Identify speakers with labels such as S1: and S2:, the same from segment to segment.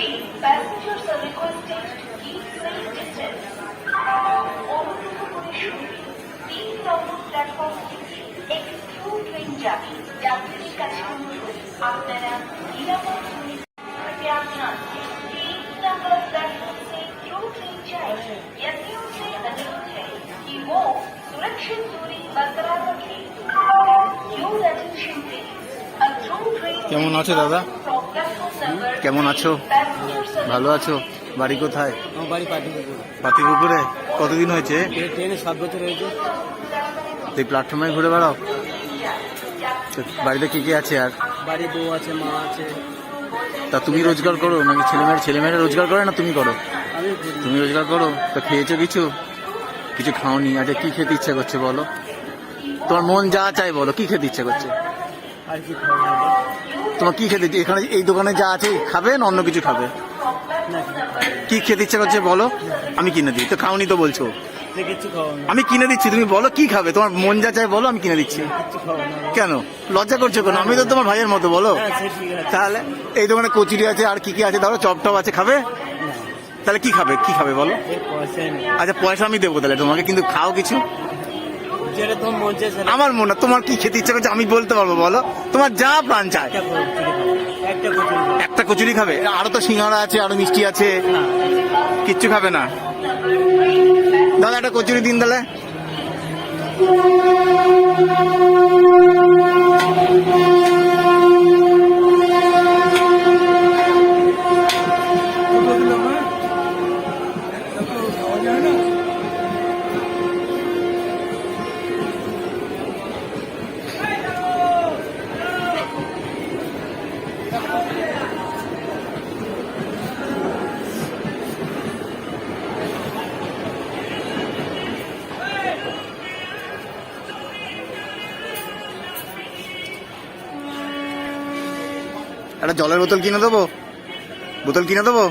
S1: Passengers are requested to keep safe distance. অনুগ্রহ করে শুনুন 3 নম্বর প্ল্যাটফর্ম থেকে একটি থ্রু ট্রেন যাবে। যাত্রীদের কাছে অনুরোধ আপনারা নিরাপদ कृपया ध्यान दें 3 नंबर प्लेटफॉर्म से थ्रू ट्रेन जाएगी। यात्रियों से अनुरोध है कि वो सुरक्षित दूरी बरकरार रखें। Your attention please. A through train
S2: কেমন আছো দাদা?
S1: from platform number
S2: কেমন আছো?
S1: passengers are
S2: ভালো আছো? বাড়ি কোথায়?
S3: আমার বাড়ি পাটিপুকুর।
S2: পাতিপুকুরে। কতদিন হয়েছে?
S3: ট্রেনে 7 বছর হয়েছে।
S2: তুই প্ল্যাটফর্মে ঘুরে বেড়াও? তো বাড়িতে কে কে আছে আর?
S3: বাড়ি বউ আছে, মা আছে।
S2: তা তুমি রোজগার করো নাকি ছেলেমেয়েরা রোজগার করে না তুমি করো?
S3: আমি করি।
S2: তুমি রোজগার করো। তো খেয়েছো কিছু? কিছু খাওনি? আচ্ছা কি খেতে ইচ্ছে করছে বলো? তোমার মন যা চাই বলো, কি খেতে ইচ্ছে করছে?
S3: আর কি খাবো?
S2: তোমার কি খেতে এখানে এই দোকানে যা আছে খাবে না অন্য কিছু খাবে?
S3: না
S2: কি খেতে ইচ্ছে করছে বলো, আমি কিনে দিই। তো খাওনি তো বলছো।
S3: কিছু খাবো না।
S2: আমি কিনে দিচ্ছি, তুমি বলো কি খাবে, তোমার মন যা চাই বলো, আমি কিনে দিচ্ছি।
S3: কিছু খাবো না।
S2: কেন লজ্জা করছো কেন? আমি তো তোমার ভাইয়ের মতো, বলো।
S3: হ্যাঁ সে ঠিক আছে।
S2: তাহলে এই দোকানে কচুরি আছে আর কি কি আছে, ধরো চপ টপ আছে, খাবে?
S3: না,
S2: তাহলে কি খাবে, কি খাবে বলো?
S3: এই পয়সা নেই।
S2: আচ্ছা পয়সা আমি দেবো তাহলে তোমাকে, কিন্তু খাও কিছু।
S3: যেটা তোমার মন চায় সেটা।
S2: আমার মনে, তোমার কি খেতে ইচ্ছে করছে আমি বলতে পারবো, বলো। তোমার যা প্রাণ চায়।
S3: একটা কচুরি খাবো। একটা কচুরি খাবো।
S2: একটা কচুরি খাবে? আরো তো সিঙ্গাড়া আছে, আরো মিষ্টি আছে।
S3: না,
S2: কিচ্ছু খাবে না? দাদা একটা কচুরি দিন তাহলে। একটা জলের বোতল কিনে দেবো, বোতল কিনে দেবো।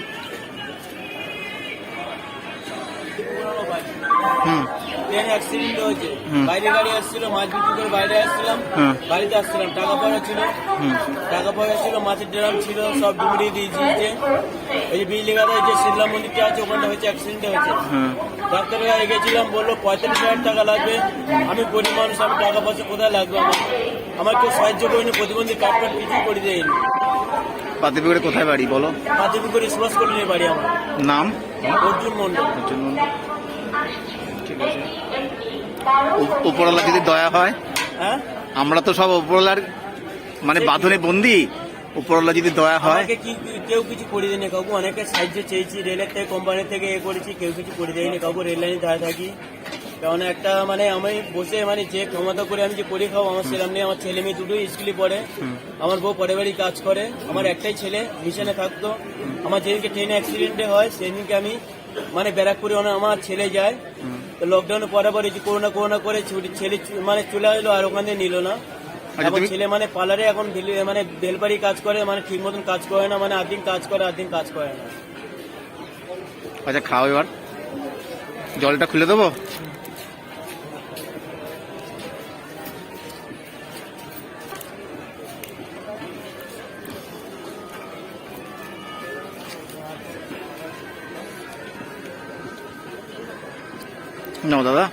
S2: হুম
S3: ট্রেনে অ্যাক্সিডেন্ট হয়েছে।
S2: হুম।
S3: বাইরে গাড়ি আসছিল, মাছ বিক্রি করে বাইরে আসছিলাম।
S2: হুম।
S3: বাড়িতে আসছিলাম, টাকা পয়সা ছিল।
S2: হুম
S3: টাকা পয়সা ছিল, মাছের ড্রাম ছিল, সব ডুবুরিয়ে দিয়েছি। এই যে বিজলিঘাটায় যে শিমলা মন্দিরটা আছে ওখানটা হয়েছে, অ্যাক্সিডেন্ট হয়েছে।
S2: হুম
S3: ডাক্তারের কাছে গেছিলাম, বললো 45,000 টাকা লাগবে। আমি গরিব মানুষ, আমি টাকা পয়সা কোথায় লাগবে আমার কেউ সাহায্য করিনি, প্রতিবন্ধী কার্ড ফার্ড কিছুই করে দেয়নি।
S2: পাতিপুকুরে কোথায় বাড়ি বলো?
S3: পাতিপুকুরে সুভাষ কলোনির বাড়ি আমার।
S2: নাম?
S3: অর্জুন মন্ডল।
S2: ঠিক আছে। উপরওয়ালা যদি দয়া হয়,
S3: হ্যাঁ,
S2: আমরা তো সব উপরওয়ালার মানে বাঁধনে বন্দি, উপরওয়ালা যদি দয়া হয়।
S3: আমাকে কেউ কিছু করে দেয়নি কাউকে, অনেকে সাহায্য চেয়েছি, রেলের থেকে কোম্পানি থেকে করেছি, কেউ কিছু করে দেয়নি কাউকে। রেল লাইনে দাঁড়িয়ে থাকি, কারণ একটা মানে আমি বসে মানে যে ক্ষমতা করে আমি যে করে খাবো, আমার সেরকম নেই। আমার ছেলে মেয়ে দুটোই স্কুলে পড়ে, আমার বউ পরে বাড়ি কাজ করে, আমার একটাই ছেলে মিশনে থাকতো। আমার যেদিনকে ট্রেনে অ্যাক্সিডেন্টে হয় সেদিনকে আমি মানে ব্যারাকপুরে আমার ছেলে যায়। তো লকডাউনের পরে পরে যে করোনা করে ছেলে মানে চলে আসলো, আর ওখান থেকে নিল না। আমার ছেলে মানে পার্লারে এখন মানে বেলবাড়ি কাজ করে, মানে ঠিক মতন কাজ করে না, মানে আধদিন কাজ করে আধদিন কাজ করে না।
S2: আচ্ছা খাও, এবার জলটা খুলে দেবো। নাও দাদা।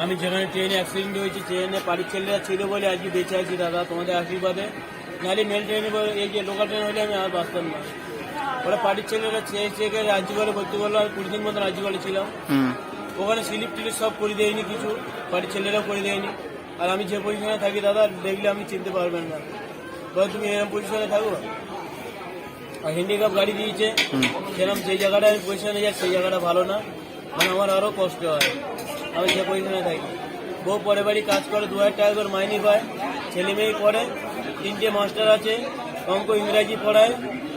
S3: আমি যেখানে ট্রেনে অ্যাক্সিডেন্ট হয়েছি, ট্রেনে বাড়ির ছেলেরা ছিল বলে আজকে বেঁচে আছি দাদা, তোমাদের আশীর্বাদে। নাহলে মেল ট্রেনে এই যে লোকাল ট্রেন হলে আমি আর বাঁচতাম না। ওরা বাড়ির ছেলেরা চেয়ে রাজ্যপালে ভর্তি করলো, আমি 20 দিন মতো রাজ্যপালে ছিলাম। ওখানে স্লিপ টিলিপ সব করে দেয়নি, কিছু বাড়ির ছেলেরাও করে দেয়নি। আর আমি যে পজিশনে থাকি দাদা, দেখলে আপনি চিনতে পারবেন না, বল তুমি এরকম পজিশনে থাকো। আর হ্যান্ডিক্যাপ গাড়ি দিয়েছে, সেরকম যে জায়গাটা আমি পজিশনে যাই সেই জায়গাটা ভালো না, মানে আমার আরও কষ্ট হয়। আমি যে পজিশনে থাকি, বউ পরে বাড়ি কাজ করে, 2,000 টাকা করে মাইনে পায়, ছেলে মেয়ে পড়ে, 3টে মাস্টার আছে, অঙ্ক ইংরাজি পড়ায়,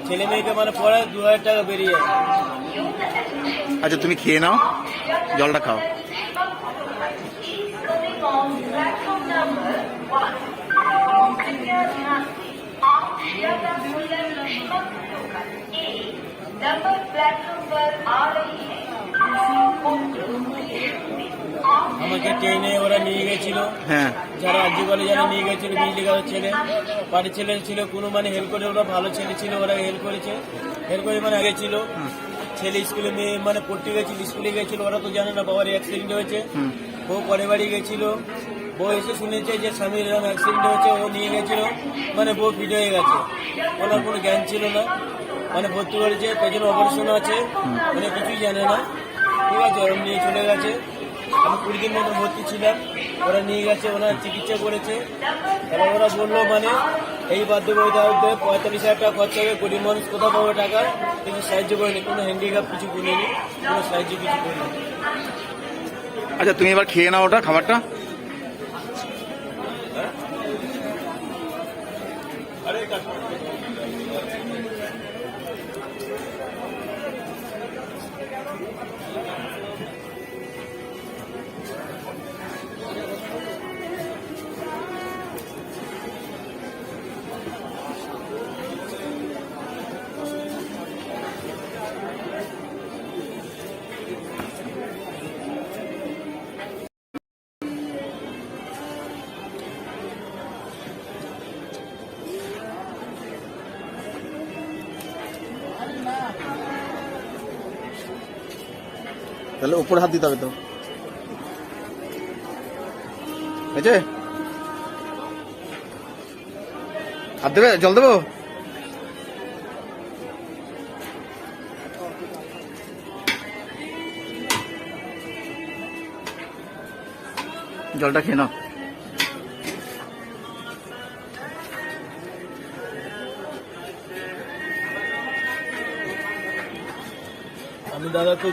S3: ছেলে মেয়েকে মানে পড়ায়, 2,000 টাকা বেরিয়ে যায়।
S2: আচ্ছা তুমি খেয়ে নাও, জলটা খাও।
S1: नंबर प्लेटफॉर्म पर आ रही है।
S3: আমাকে ট্রেনে ওরা নিয়ে গেছিল,
S2: হ্যাঁ
S3: যারা আরজি কলেজে নিয়ে গেছিল, বিজলি গাঁওয়ের ছেলে, বাড়ির ছেলে ছিল, কোনো মানে হেল্প করে, ওরা ভালো ছেলে ছিল, ওরা হেল্প করেছে, হেল্প করে মানে আগে ছিল। ছেলে স্কুলে মেয়ে মানে পড়তে গেছিল, স্কুলে গেছিল, ওরা তো জানে না বাবার অ্যাক্সিডেন্ট হয়েছে।
S2: হুম।
S3: বউ পরে বাড়ি গেছিল, বউ এসে শুনেছে যে স্বামীর এরকম অ্যাক্সিডেন্ট হয়েছে, ও নিয়ে গেছিল, মানে বউ ফিট হয়ে গেছে, ওনার কোনো জ্ঞান ছিল না, মানে ভর্তি করেছে, পেছনে অপারেশন আছে, মানে কিছুই জানে না, ঠিক আছে, ওরা নিয়ে চলে গেছে। আমি 20 দিন মতো ভর্তি ছিলাম, ওরা নিয়ে গেছে, ওনার চিকিৎসা করেছে। এবার ওরা বললো মানে এই বাধ্যবাধকতা 45,000 টাকা খরচা হবে, গরিব মানুষ কোথাও পাবে টাকা, কিছু সাহায্য করেনি, কোনো হ্যান্ডিক্যাপ কিছু করিনি, কোনো সাহায্য কিছু করিনি।
S2: আচ্ছা তুমি এবার খেয়ে নাও ওটা খাবারটা। তাহলে উপরে হাত দিতে হবে তো, হয়েছে? হাত দেবে, জল দেবো? জলটা খেয়ে নাও।
S3: আমি দাদা তো